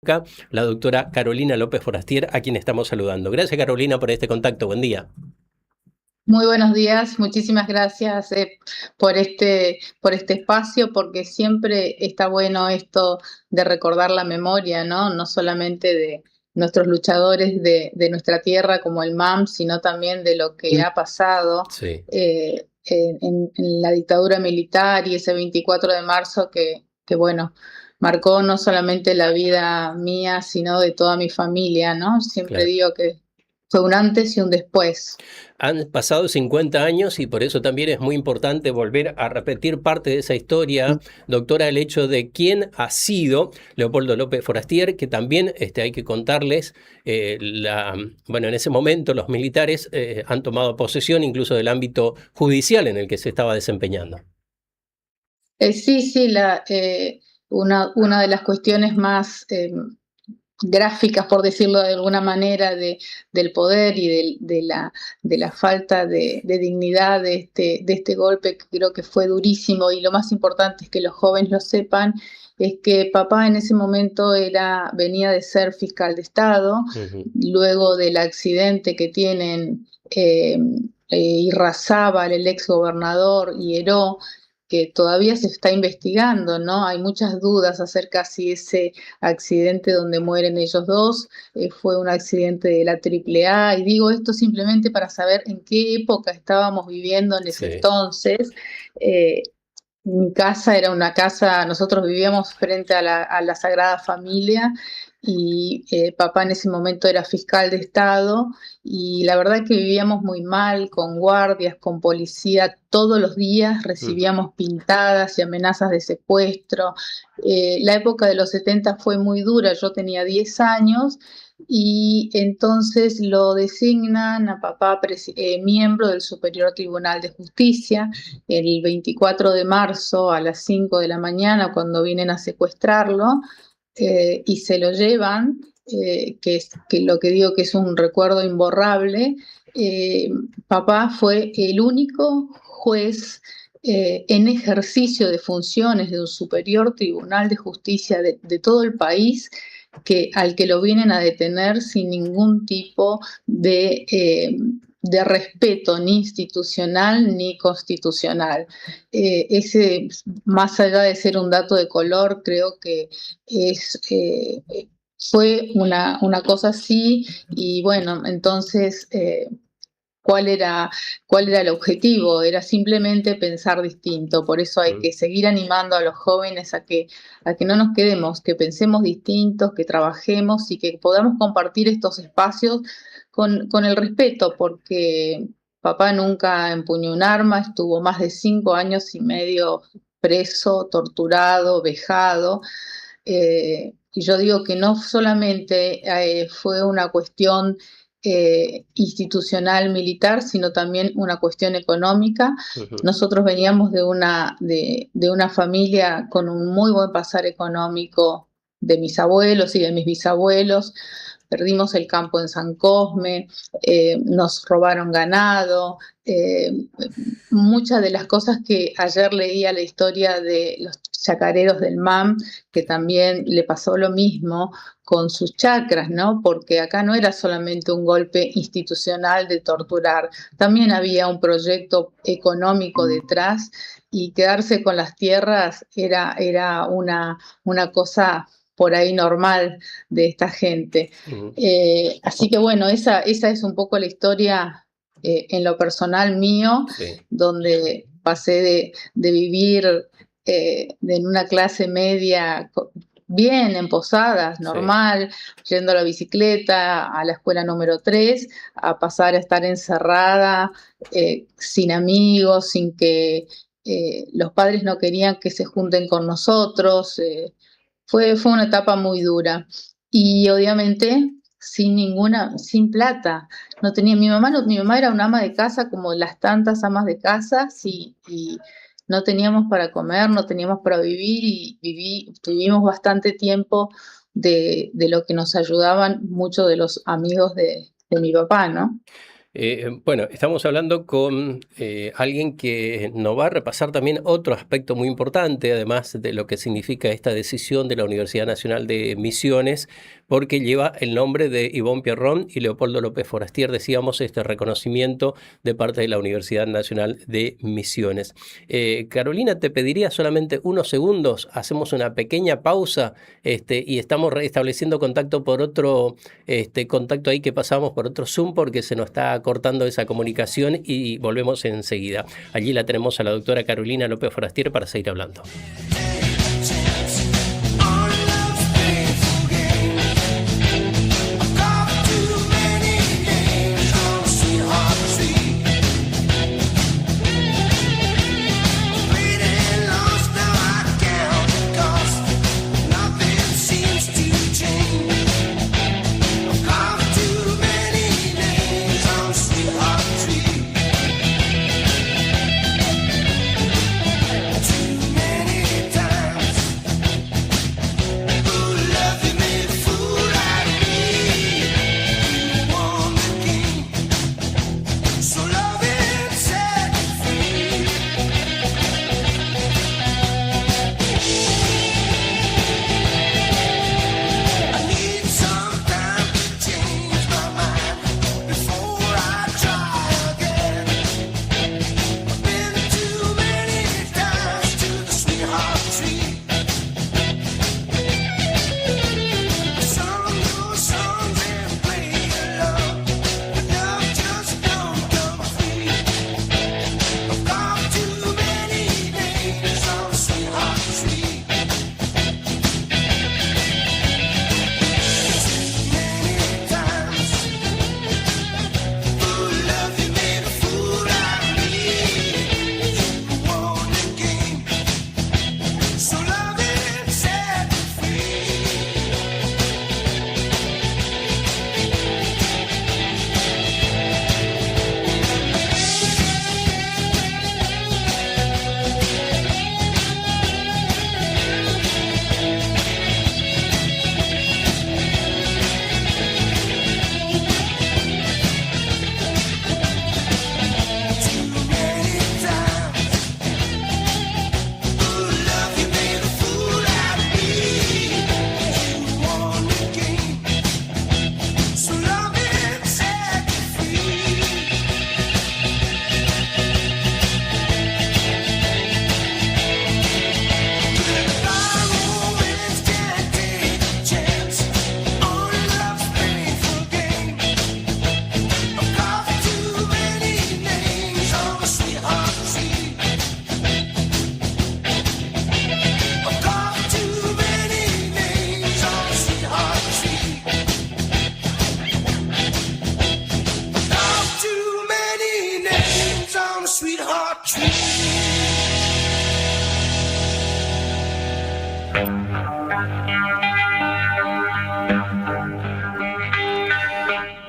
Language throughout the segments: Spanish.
Acá, la doctora Carolina López Forastier, a quien estamos saludando. Gracias, Carolina, por este contacto. Buen día. Muy buenos días, muchísimas gracias por este espacio, porque siempre está bueno esto de recordar la memoria, ¿no? No solamente de nuestros luchadores de nuestra tierra como el MAM, sino también de lo que ha pasado Sí. en la dictadura militar y ese 24 de marzo que, bueno, marcó no solamente la vida mía, sino de toda mi familia, ¿no? Siempre Claro. digo que fue un antes y un después. Han pasado 50 años y por eso también es muy importante volver a repetir parte de esa historia, doctora, el hecho de quién ha sido Leopoldo López Forastier, que también hay que contarles, bueno, en ese momento los militares han tomado posesión incluso del ámbito judicial en el que se estaba desempeñando. Sí, sí, una de las cuestiones más gráficas, por decirlo de alguna manera, del poder y de la falta de dignidad de este golpe, que creo que fue durísimo, y lo más importante es que los jóvenes lo sepan, es que papá en ese momento venía de ser fiscal de Estado, Ujú. luego del accidente que tienen Irrazábal, el ex gobernador, y Heró, que todavía se está investigando, ¿no? Hay muchas dudas acerca si ese accidente donde mueren ellos dos fue un accidente de la AAA, y digo esto simplemente para saber en qué época estábamos viviendo en ese Sí. entonces. Eh, Mi casa era una casa, nosotros vivíamos frente a la Sagrada Familia, y papá en ese momento era fiscal de Estado, y la verdad que vivíamos muy mal, con guardias, con policía, todos los días Ujú. recibíamos pintadas y amenazas de secuestro. La época de los 70 fue muy dura, yo tenía 10 años, y entonces lo designan a papá miembro del Superior Tribunal de Justicia el 24 de marzo a las 5 de la mañana, cuando vienen a secuestrarlo, y se lo llevan, que lo que digo que es un recuerdo imborrable. Papá fue el único juez en ejercicio de funciones de un superior tribunal de justicia de todo el país, al que lo vienen a detener sin ningún tipo de respeto, ni institucional ni constitucional. Ese, más allá de ser un dato de color, creo que es, fue una cosa así. Y bueno, entonces, ¿cuál era, cuál era el objetivo? Era simplemente pensar distinto. Por eso hay que seguir animando a los jóvenes a que no nos quedemos, que pensemos distintos, que trabajemos y que podamos compartir estos espacios con el respeto, porque papá nunca empuñó un arma, estuvo más de 5 años y medio preso, torturado, vejado. Y yo digo que no solamente fue una cuestión institucional militar, sino también una cuestión económica. Ujú. Nosotros veníamos de una familia con un muy buen pasar económico de mis abuelos y de mis bisabuelos. Perdimos el campo en San Cosme, nos robaron ganado, muchas de las cosas que ayer leía la historia de los chacareros del MAM, que también le pasó lo mismo con sus chacras, ¿no? Porque acá no era solamente un golpe institucional de torturar, también había un proyecto económico detrás, y quedarse con las tierras era una cosa por ahí normal de esta gente. Ujú. Así que bueno, esa es un poco la historia en lo personal mío, Sí. donde pasé de vivir en una clase media bien, en Posadas, Sí. normal, yendo a la bicicleta, a la escuela número 3, a pasar a estar encerrada, sin amigos, sin que los padres no querían que se junten con nosotros. Fue una etapa muy dura. Y obviamente sin plata. No tenía, mi mamá era una ama de casa como las tantas amas de casa, y no teníamos para comer, no teníamos para vivir, y tuvimos bastante tiempo de lo que nos ayudaban muchos de los amigos de mi papá, ¿no? Bueno, estamos hablando con alguien que nos va a repasar también otro aspecto muy importante, además de lo que significa esta decisión de la Universidad Nacional de Misiones, porque lleva el nombre de Ivonne Pierrón y Leopoldo López Forastier, decíamos, este reconocimiento de parte de la Universidad Nacional de Misiones. Carolina, te pediría solamente unos segundos, hacemos una pequeña pausa y estamos restableciendo contacto por otro contacto ahí que pasamos por otro Zoom porque se nos está cortando esa comunicación y volvemos enseguida. Allí la tenemos a la doctora Carolina López Forastier para seguir hablando.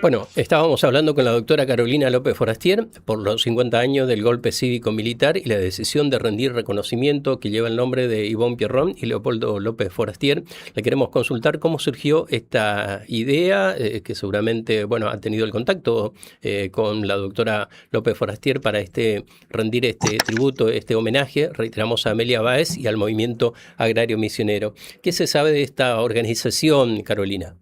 Bueno, estábamos hablando con la doctora Carolina López Forastier por los 50 años del golpe cívico-militar y la decisión de rendir reconocimiento que lleva el nombre de Ivonne Pierrón y Leopoldo López Forastier. Le queremos consultar cómo surgió esta idea, que seguramente ha tenido el contacto con la doctora López Forastier para rendir este tributo, este homenaje, reiteramos, a Amelia Báez y al Movimiento Agrario Misionero. ¿Qué se sabe de esta organización, Carolina?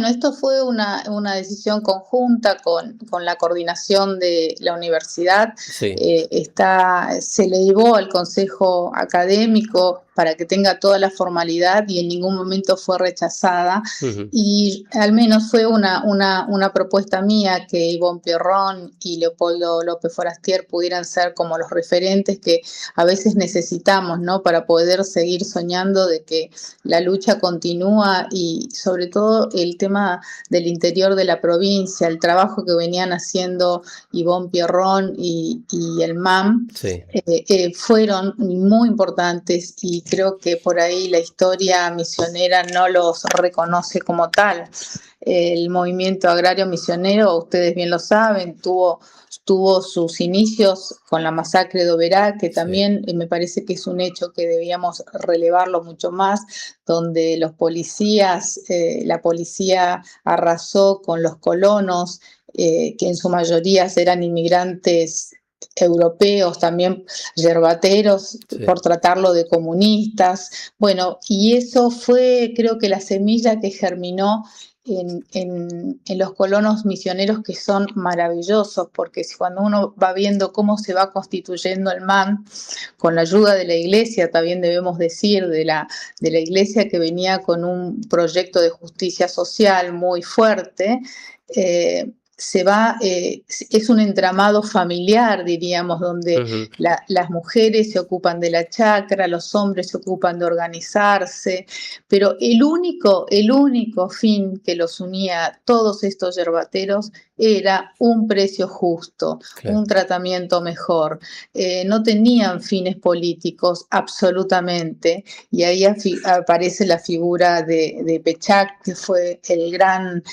Esto fue una decisión conjunta con la coordinación de la universidad. Sí. Se le llevó al consejo académico para que tenga toda la formalidad y en ningún momento fue rechazada. Uh-huh. Y al menos fue una propuesta mía que Ivonne Pierrón y Leopoldo López Forastier pudieran ser como los referentes que a veces necesitamos, ¿no? Para poder seguir soñando de que la lucha continúa y sobre todo el tema del interior de la provincia, el trabajo que venían haciendo Ivonne Pierrón y el MAM, sí. Fueron muy importantes y creo que por ahí la historia misionera no los reconoce como tal. El movimiento agrario misionero, ustedes bien lo saben, tuvo sus inicios con la masacre de Oberá, que también me parece que es un hecho que debíamos relevarlo mucho más, donde los policías, la policía arrasó con los colonos que en su mayoría eran inmigrantes europeos, también yerbateros, Sí. por tratarlo de comunistas. Bueno, y eso fue, creo que la semilla que germinó en los colonos misioneros, que son maravillosos, porque cuando uno va viendo cómo se va constituyendo el MAN, con la ayuda de la iglesia, también debemos decir, de la iglesia, que venía con un proyecto de justicia social muy fuerte, es un entramado familiar, diríamos, donde Ujú. las mujeres se ocupan de la chacra, los hombres se ocupan de organizarse, pero el único fin que los unía a todos estos yerbateros era un precio justo, Claro. un tratamiento mejor. No tenían fines políticos absolutamente, y ahí aparece la figura de Pechac, que fue el gran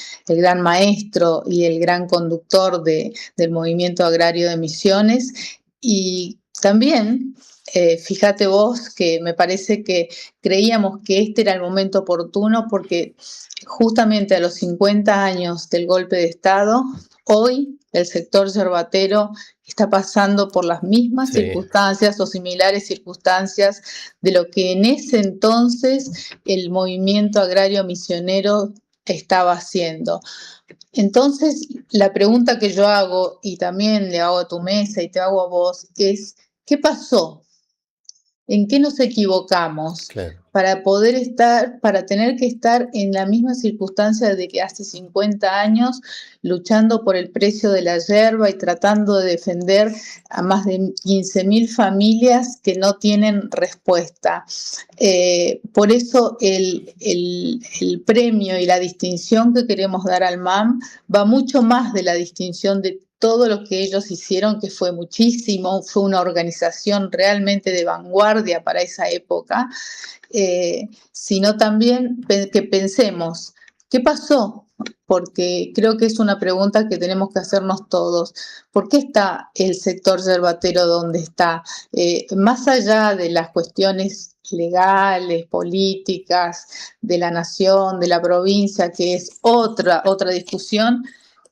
maestro y el gran conductor del movimiento agrario de Misiones. Y también, fíjate vos, que me parece que creíamos que este era el momento oportuno, porque justamente a los 50 años del golpe de Estado, hoy el sector yerbatero está pasando por las mismas Sí. circunstancias o similares circunstancias de lo que en ese entonces el movimiento agrario misionero estaba haciendo. Entonces, la pregunta que yo hago, y también le hago a tu mesa y te hago a vos, es: ¿qué pasó? ¿En qué nos equivocamos Claro. para tener que estar en la misma circunstancia de que hace 50 años, luchando por el precio de la yerba y tratando de defender a más de 15.000 familias que no tienen respuesta? Por eso el premio y la distinción que queremos dar al MAM va mucho más de la distinción de todo lo que ellos hicieron, que fue muchísimo, fue una organización realmente de vanguardia para esa época, sino también que pensemos, ¿qué pasó? Porque creo que es una pregunta que tenemos que hacernos todos. ¿Por qué está el sector yerbatero donde está? Más allá de las cuestiones legales, políticas, de la nación, de la provincia, que es otra discusión,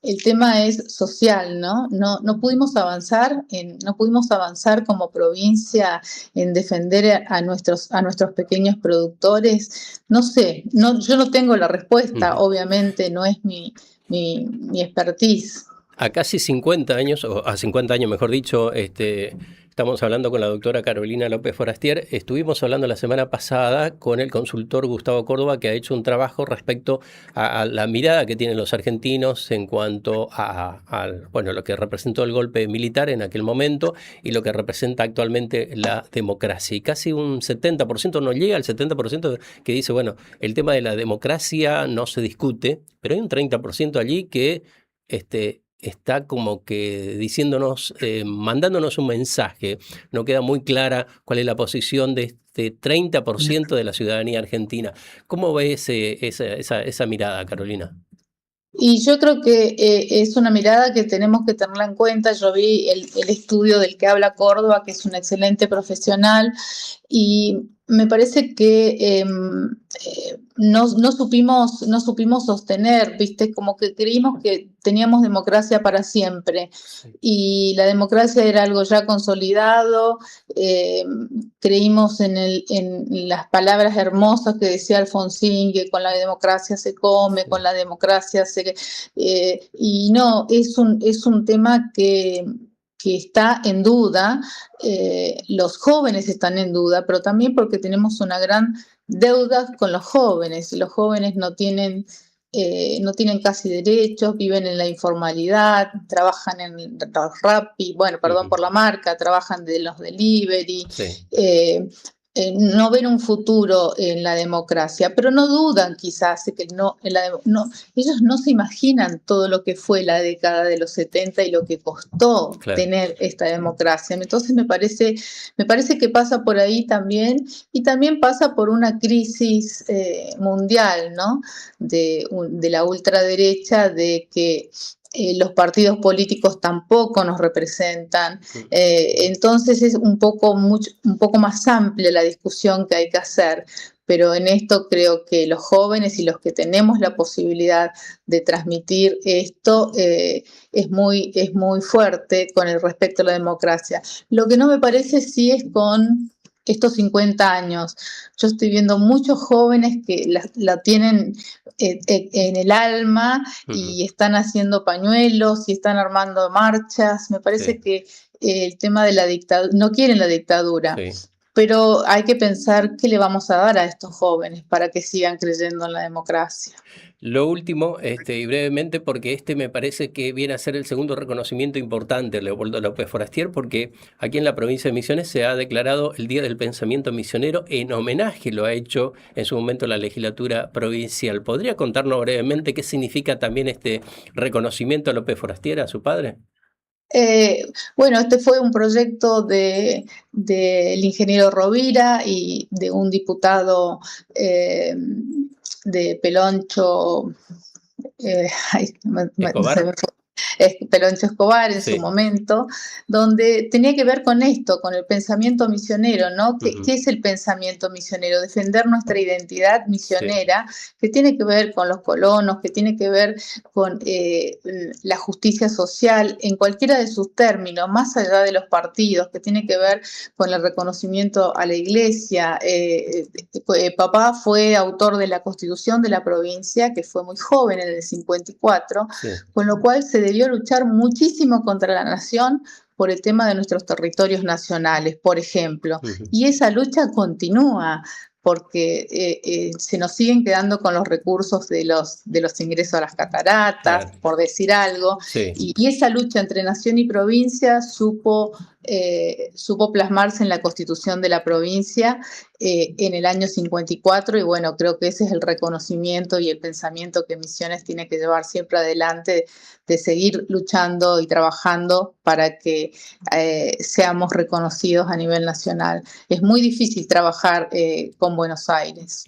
el tema es social, ¿no? No pudimos avanzar, no pudimos avanzar como provincia en defender a nuestros pequeños productores. No sé, yo no tengo la respuesta, Ujú. obviamente no es mi expertise. A casi 50 años, o a 50 años mejor dicho, estamos hablando con la doctora Carolina López Forastier. Estuvimos hablando la semana pasada con el consultor Gustavo Córdoba, que ha hecho un trabajo respecto a la mirada que tienen los argentinos en cuanto a bueno, lo que representó el golpe militar en aquel momento y lo que representa actualmente la democracia. Y casi un 70%, no llega al 70%, que dice, bueno, el tema de la democracia no se discute, pero hay un 30% allí que está como que diciéndonos, mandándonos un mensaje. No queda muy clara cuál es la posición de este 30% de la ciudadanía argentina. ¿Cómo ves esa mirada, Carolina? Y yo creo que es una mirada que tenemos que tenerla en cuenta. Yo vi el estudio del que habla Córdoba, que es un excelente profesional, y me parece que no supimos sostener, ¿viste? Como que creímos que teníamos democracia para siempre, Sí. y la democracia era algo ya consolidado. eh, Creímos en las palabras hermosas que decía Alfonsín, que con la democracia se come, con Sí. la democracia y no, es un tema que está en duda. Los jóvenes están en duda, pero también porque tenemos una gran deuda con los jóvenes. Los jóvenes no tienen casi derechos, viven en la informalidad, trabajan en los Rappi, bueno, perdón Ujú. por la marca, trabajan de los delivery. Sí. eh, no ven un futuro en la democracia, pero no dudan quizás que no, ellos no se imaginan todo lo que fue la década de los 70 y lo que costó Claro. tener esta democracia. Entonces me parece que pasa por ahí también, y también pasa por una crisis mundial, ¿no? De la ultraderecha, de que los partidos políticos tampoco nos representan. Entonces es un poco más amplia la discusión que hay que hacer. pero en esto creo que los jóvenes y los que tenemos la posibilidad de transmitir esto es muy fuerte con el respecto a la democracia. Lo que no me parece sí es con estos 50 años. Yo estoy viendo muchos jóvenes que la tienen en el alma y están haciendo pañuelos y están armando marchas. Me parece que el tema de la dictadura, no quieren la dictadura, pero hay que pensar qué le vamos a dar a estos jóvenes para que sigan creyendo en la democracia. Lo último, y brevemente, porque me parece que viene a ser el segundo reconocimiento importante, Leopoldo López Forastier, porque aquí en la provincia de Misiones se ha declarado el Día del Pensamiento Misionero en homenaje, lo ha hecho en su momento la legislatura provincial. ¿Podría contarnos brevemente qué significa también este reconocimiento a López Forastier, a su padre? Bueno, este fue un proyecto del ingeniero Rovira y de un diputado de Peloncho, Peloncho Escobar en su momento, donde tenía que ver con esto, con el pensamiento misionero, ¿no? ¿Qué es el pensamiento misionero? Defender nuestra identidad misionera, que tiene que ver con los colonos, que tiene que ver con la justicia social, en cualquiera de sus términos, más allá de los partidos, que tiene que ver con el reconocimiento a la iglesia. Papá fue autor de la Constitución de la provincia, que fue muy joven, en el 54, con lo cual se debió luchar muchísimo contra la nación por el tema de nuestros territorios nacionales, por ejemplo. Y esa lucha continúa, porque se nos siguen quedando con los recursos de los ingresos a las cataratas, por decir algo, y esa lucha entre nación y provincia supo plasmarse en la Constitución de la provincia en el año 54, y bueno, creo que ese es el reconocimiento y el pensamiento que Misiones tiene que llevar siempre adelante, de seguir luchando y trabajando para que seamos reconocidos a nivel nacional. Es muy difícil trabajar con Buenos Aires.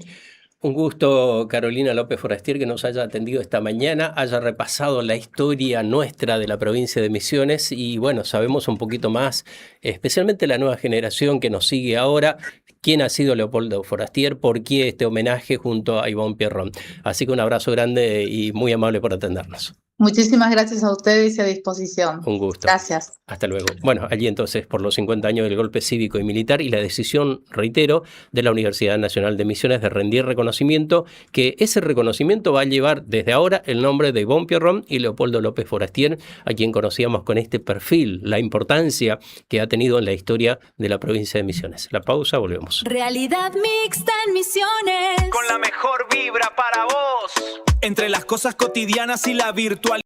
Un gusto, Carolina López Forastier, que nos haya atendido esta mañana, haya repasado la historia nuestra de la provincia de Misiones y bueno, sabemos un poquito más, especialmente la nueva generación que nos sigue ahora, quién ha sido Leopoldo Forastier, por qué este homenaje junto a Ivonne Pierron. Así que un abrazo grande y muy amable por atendernos. Muchísimas gracias a ustedes y a disposición. Un gusto. Gracias. Hasta luego. Bueno, allí entonces por los 50 años del golpe cívico y militar y la decisión, reitero, de la Universidad Nacional de Misiones de rendir reconocimiento, que ese reconocimiento va a llevar desde ahora el nombre de Ivonne Pierron y Leopoldo López Forastier, a quien conocíamos con este perfil, la importancia que ha tenido en la historia de la provincia de Misiones. La pausa, volvemos. Realidad mixta en Misiones. Con la mejor vibra para vos. Entre las cosas cotidianas y la virtualidad.